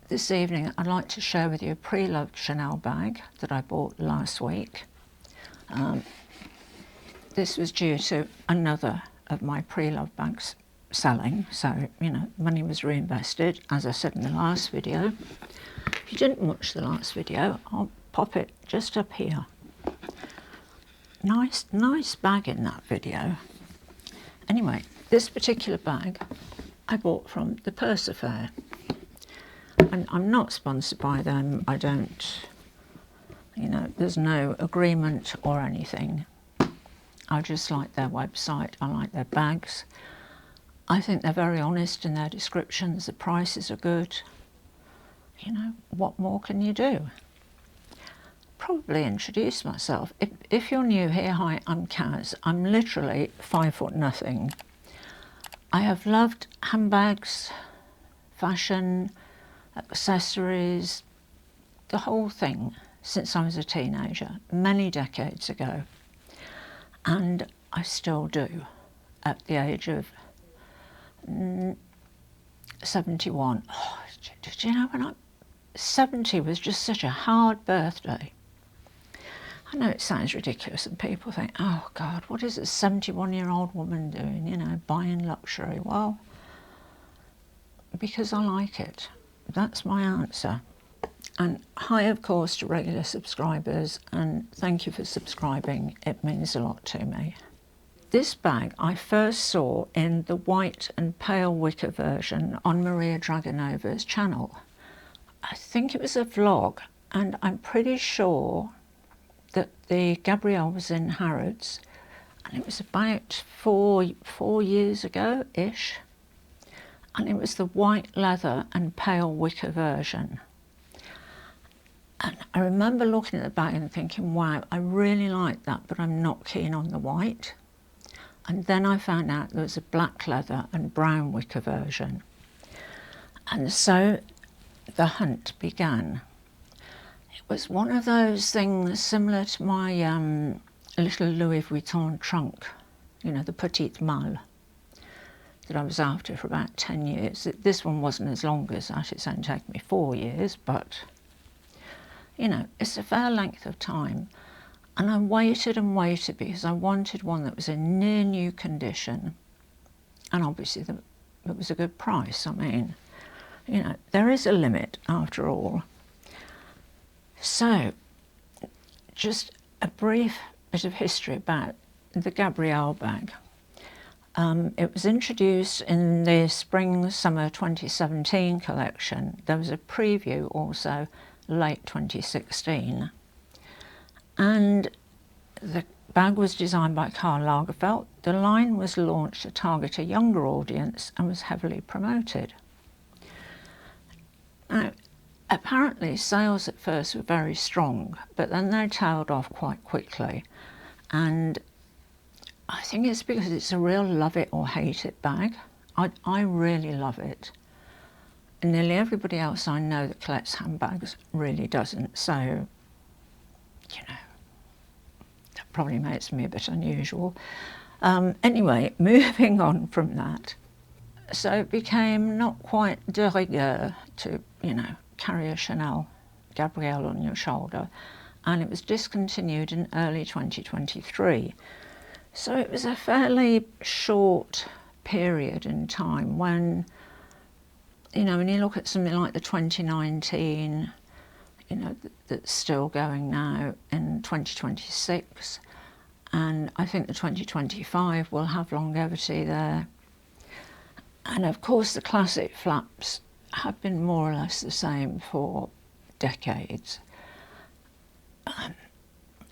This evening I'd like to share with you a Preloved Chanel bag that I bought last week. This was due to another of my Preloved bags selling, so you know, money was reinvested, as I said in the last video. If you didn't watch the last video, I'll pop it just up here. Nice bag in that video. Anyway, this particular bag I bought from the Purse Affair, and I'm not sponsored by them. I don't, you know, there's no agreement or anything. I just like their website, I like their bags. I think they're very honest in their descriptions, the prices are good. You know, what more can you do? Probably introduce myself. If you're new here, hi, I'm Kaz. I'm literally 5 foot nothing. I have loved handbags, fashion, accessories, the whole thing since I was a teenager, many decades ago. And I still do, at the age of 71. Oh, did you know 70 was just such a hard birthday. I know it sounds ridiculous and people think, oh God, what is a 71-year-old woman doing, you know, buying luxury? Well, because I like it. That's my answer. And hi, of course, to regular subscribers, and thank you for subscribing. It means a lot to me. This bag I first saw in the white and pale wicker version on Maria Dragonova's channel. I think it was a vlog, and I'm pretty sure that the Gabrielle was in Harrods, and it was about four years ago-ish, and it was the white leather and pale wicker version. And I remember looking at the bag and thinking, wow, I really like that, but I'm not keen on the white. And then I found out there was a black leather and brown wicker version. And so the hunt began. It was one of those things similar to my little Louis Vuitton trunk, you know, the Petite Malle, that I was after for about 10 years. This one wasn't as long as that, it's only taken me 4 years, but you know, it's a fair length of time. And I waited and waited because I wanted one that was in near new condition. And obviously it was a good price. I mean, you know, there is a limit after all. So, just a brief bit of history about the Gabrielle bag. It was introduced in the Spring-Summer 2017 collection. There was a preview also late 2016. And the bag was designed by Karl Lagerfeld. The line was launched to target a younger audience and was heavily promoted. Now, apparently sales at first were very strong, but then they tailed off quite quickly. And I think it's because it's a real love it or hate it bag. I really love it. And nearly everybody else I know that collects handbags really doesn't, so, you know, that probably makes me a bit unusual. Anyway, moving on from that. So it became not quite de rigueur to, you know, carry a Chanel Gabrielle on your shoulder, and it was discontinued in early 2023. So it was a fairly short period in time when, you know, when you look at something like the 2019, you know, that's still going now in 2026, and I think the 2025 will have longevity there. And of course the classic flaps have been more or less the same for decades.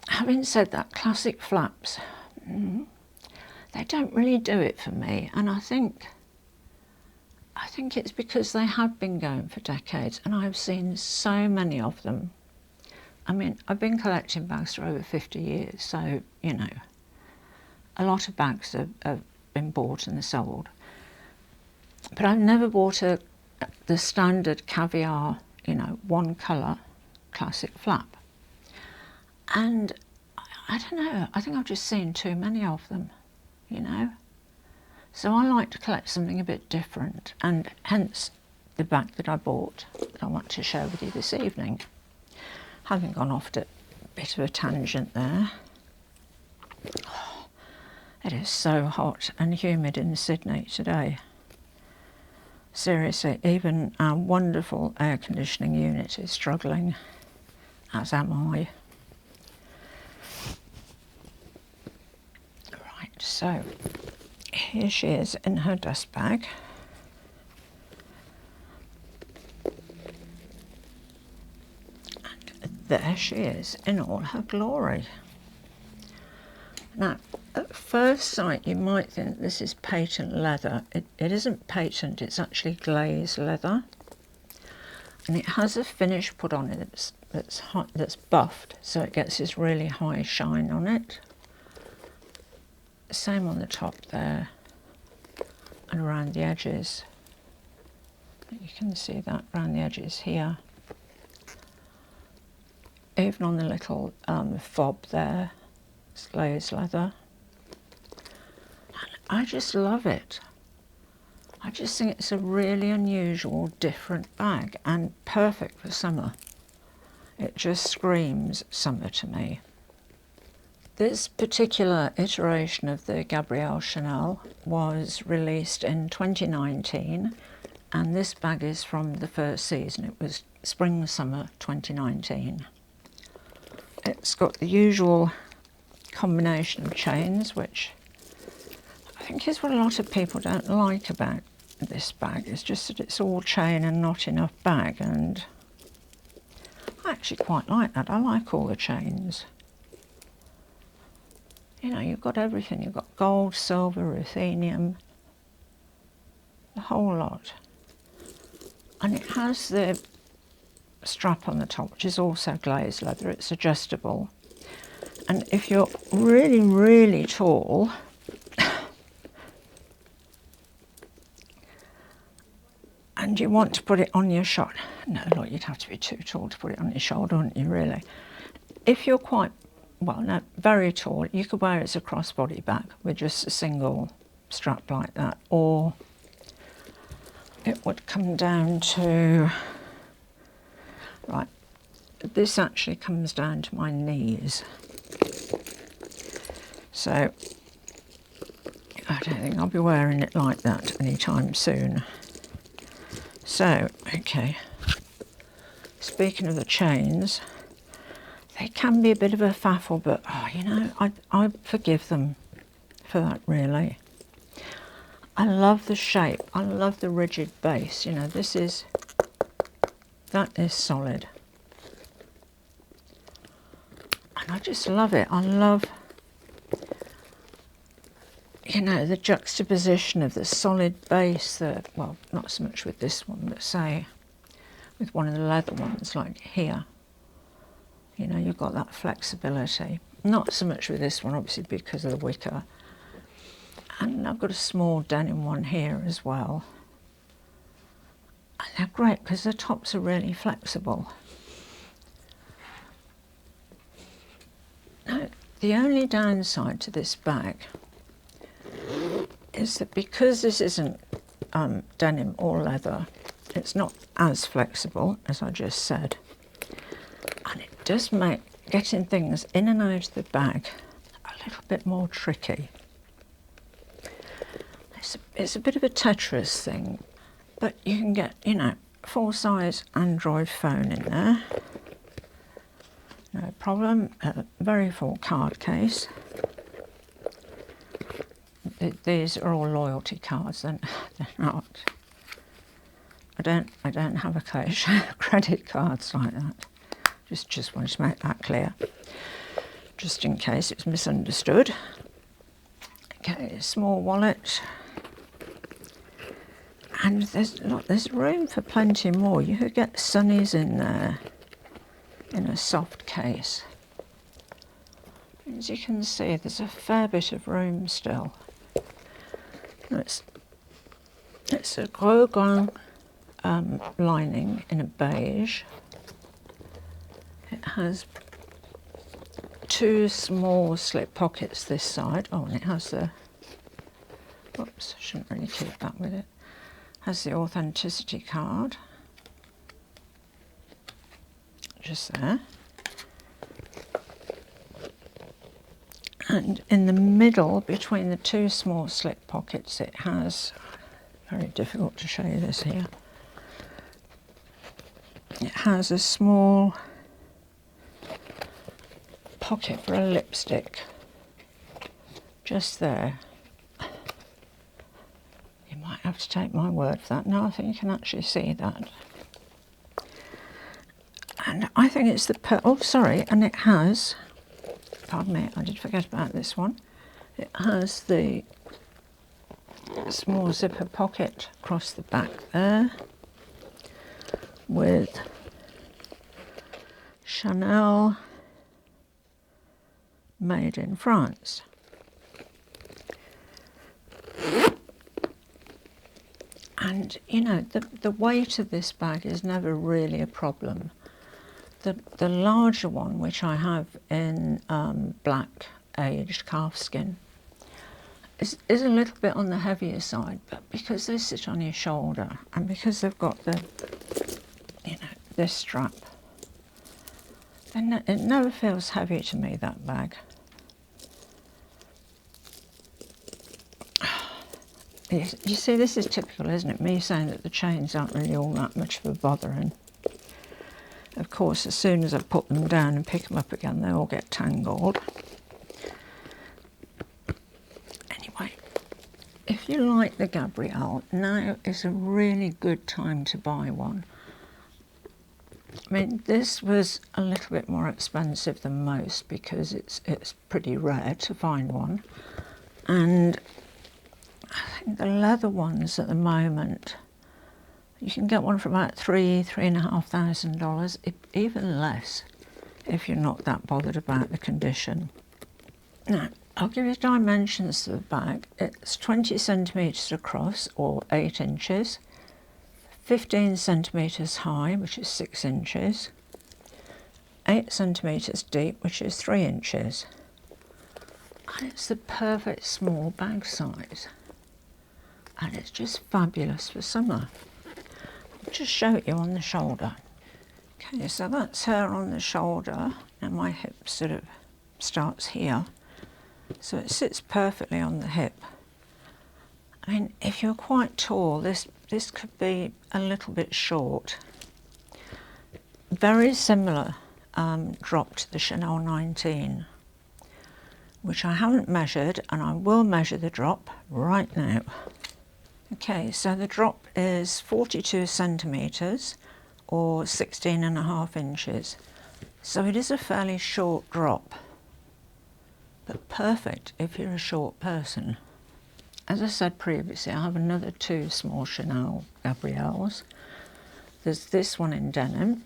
Having said that, classic flaps, they don't really do it for me, and I think it's because they have been going for decades, and I've seen so many of them. I mean, I've been collecting bags for over 50 years, so, you know, a lot of bags have been bought and sold. But I've never bought the standard caviar, you know, one colour classic flap. And I don't know, I think I've just seen too many of them, you know. So I like to collect something a bit different, and hence the bag that I bought, that I want to share with you this evening. Having gone off a bit of a tangent there. It is so hot and humid in Sydney today. Seriously, even our wonderful air conditioning unit is struggling, as am I. Right, so here she is in her dust bag. And there she is in all her glory. Now, at first sight, you might think this is patent leather. It isn't patent, it's actually glazed leather. And it has a finish put on it that's buffed, so it gets this really high shine on it. Same on the top there and around the edges. You can see that around the edges here. Even on the little fob there, it's glazed leather. And I just love it. I just think it's a really unusual, different bag and perfect for summer. It just screams summer to me. This particular iteration of the Gabrielle Chanel was released in 2019, and this bag is from the first season. It was spring-summer 2019. It's got the usual combination of chains, which I think is what a lot of people don't like about this bag. It's just that it's all chain and not enough bag, and I actually quite like that. I like all the chains. You know, you've got everything. You've got gold, silver, ruthenium, the whole lot. And it has the strap on the top, which is also glazed leather. It's adjustable. And if you're really, really tall, and you want to put it on your shoulder, no, look, you'd have to be too tall to put it on your shoulder, wouldn't you, really? If you're quite, well, no, very tall, you could wear it as a crossbody bag with just a single strap like that, or it would come down to, right, this actually comes down to my knees. So I don't think I'll be wearing it like that anytime soon. So, okay, speaking of the chains, they can be a bit of a faffle, but oh, you know, I forgive them for that, really. I love the shape. I love the rigid base. You know, that is solid. And I just love it. I love, you know, the juxtaposition of the solid base, well, not so much with this one, but say with one of the leather ones, like here. You know, you've got that flexibility. Not so much with this one, obviously, because of the wicker. And I've got a small denim one here as well. And they're great because the tops are really flexible. Now, the only downside to this bag is that because this isn't denim or leather, it's not as flexible, as I just said. And it does make getting things in and out of the bag a little bit more tricky. It's a bit of a Tetris thing, but you can get, you know, full-size Android phone in there. No problem. A very full card case. These are all loyalty cards, they're not. I don't have a case credit cards like that. Just wanted to make that clear, just in case it's misunderstood. Okay, small wallet, and there's room for plenty more. You could get sunnies in there, in a soft case. As you can see, there's a fair bit of room still. It's a gros grain lining in a beige. It has two small slip pockets this side. Oh, and it has the, whoops, I shouldn't really keep that with it. Has the authenticity card. just there. And in the middle, between the two small slip pockets, it has, very difficult to show you this here, it has a small pocket for a lipstick, just there. You might have to take my word for that. No, I think you can actually see that. And I think it's the, oh sorry, and it has, pardon me, I did forget about this one. It has the small zipper pocket across the back there with Chanel made in France. And you know, the weight of this bag is never really a problem. The larger one, which I have in black aged calfskin, is a little bit on the heavier side, but because they sit on your shoulder and because they've got the, you know, this strap, then it never feels heavy to me, that bag. You see, this is typical, isn't it? Me saying that the chains aren't really all that much of a bother, and of course, as soon as I put them down and pick them up again, they all get tangled. Anyway, if you like the Gabrielle, now is a really good time to buy one. I mean, this was a little bit more expensive than most because it's pretty rare to find one. And I think the leather ones at the moment, you can get one for about $3,500, even less if you're not that bothered about the condition. Now, I'll give you the dimensions of the bag. It's 20 centimetres across, or 8 inches, 15 centimetres high, which is 6 inches, 8 centimetres deep, which is 3 inches. And it's the perfect small bag size. And it's just fabulous for summer. I'll just show it you on the shoulder. Okay, so that's her on the shoulder, and my hip sort of starts here. So it sits perfectly on the hip. I mean, if you're quite tall, this could be a little bit short. Very similar drop to the Chanel 19, which I haven't measured, and I will measure the drop right now. Okay, so the drop is 42 centimetres or 16.5 inches. So it is a fairly short drop, but perfect if you're a short person. As I said previously, I have another 2 small Chanel Gabrielles. There's this one in denim,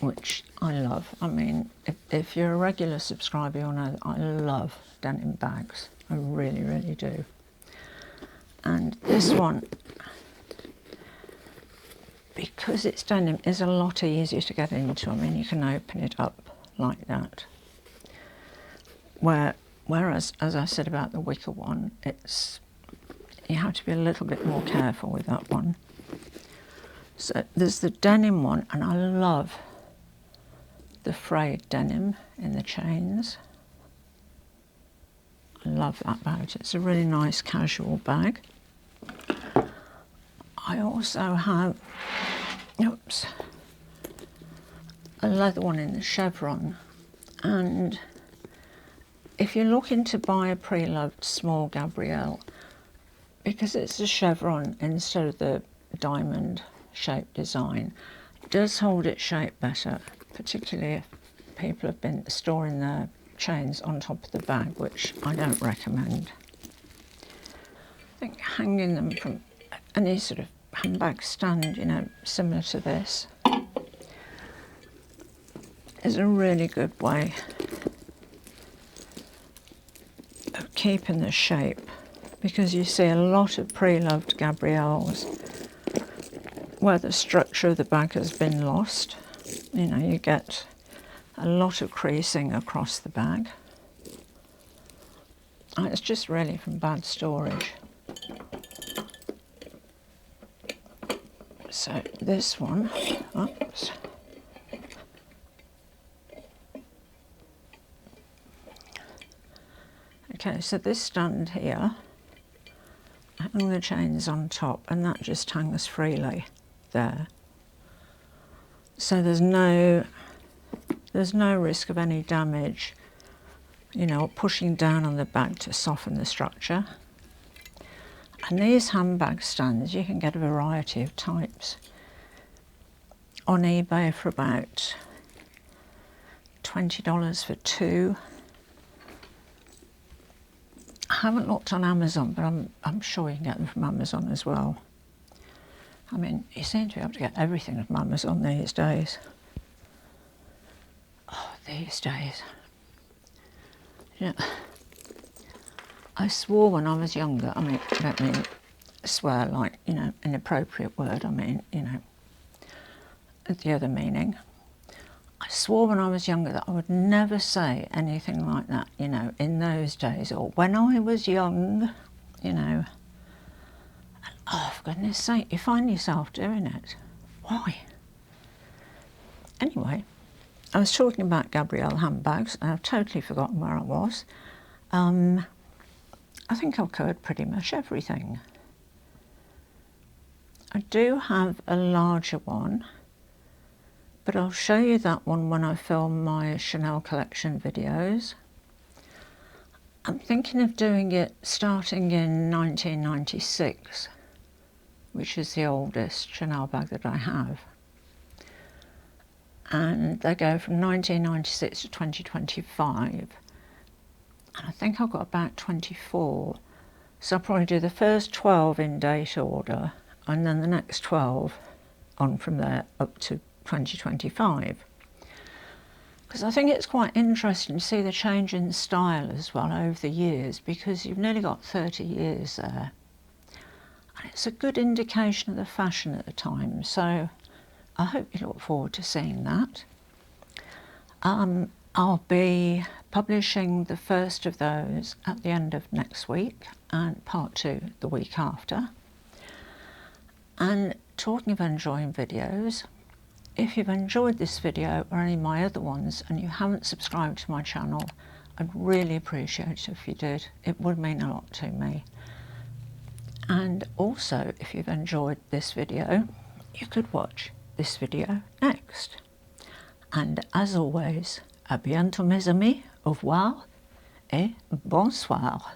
which I love. I mean, if you're a regular subscriber, you'll know that I love denim bags. I really, really do. And this one, because it's denim, is a lot easier to get into. I mean, you can open it up like that. Whereas, as I said about the wicker one, you have to be a little bit more careful with that one. So there's the denim one, and I love the frayed denim in the chains. I love that bag. It's a really nice casual bag. I also have, a leather one in the chevron, and if you're looking to buy a Preloved small Gabrielle, because it's a chevron instead of the diamond shaped design, it does hold its shape better, particularly if people have been storing their chains on top of the bag, which I don't recommend. I think hanging them from any sort of handbag stand, you know, similar to this, is a really good way of keeping the shape, because you see a lot of Preloved Gabrielles where the structure of the bag has been lost. You know, you get a lot of creasing across the bag, and it's just really from bad storage. So this one, oops, Okay, so this stand here, hang the chains on top, and that just hangs freely there. So there's no risk of any damage, you know, pushing down on the bag to soften the structure. And these handbag stands, you can get a variety of types on eBay for about $20 for 2. I haven't looked on Amazon, but I'm sure you can get them from Amazon as well. I mean, you seem to be able to get everything from Amazon these days. Oh, these days. Yeah. I swore when I was younger, I mean, I don't mean swear like, you know, an inappropriate word, I mean, you know, the other meaning. I swore when I was younger that I would never say anything like that, you know, in those days, or when I was young, you know. And, oh, for goodness sake, you find yourself doing it. Why? Anyway, I was talking about Gabrielle handbags, and I've totally forgotten where I was. I think I've covered pretty much everything. I do have a larger one, but I'll show you that one when I film my Chanel collection videos. I'm thinking of doing it starting in 1996, which is the oldest Chanel bag that I have. And they go from 1996 to 2025. And I think I've got about 24. So I'll probably do the first 12 in date order, and then the next 12 on from there up to 2025. Because I think it's quite interesting to see the change in style as well over the years, because you've nearly got 30 years there. And it's a good indication of the fashion at the time, so I hope you look forward to seeing that. I'll be publishing the first of those at the end of next week, and part 2 the week after. And talking of enjoying videos, if you've enjoyed this video or any of my other ones and you haven't subscribed to my channel, I'd really appreciate it if you did. It would mean a lot to me. And also, if you've enjoyed this video, you could watch this video next. And as always, à bientôt mes amis, au revoir et bonsoir.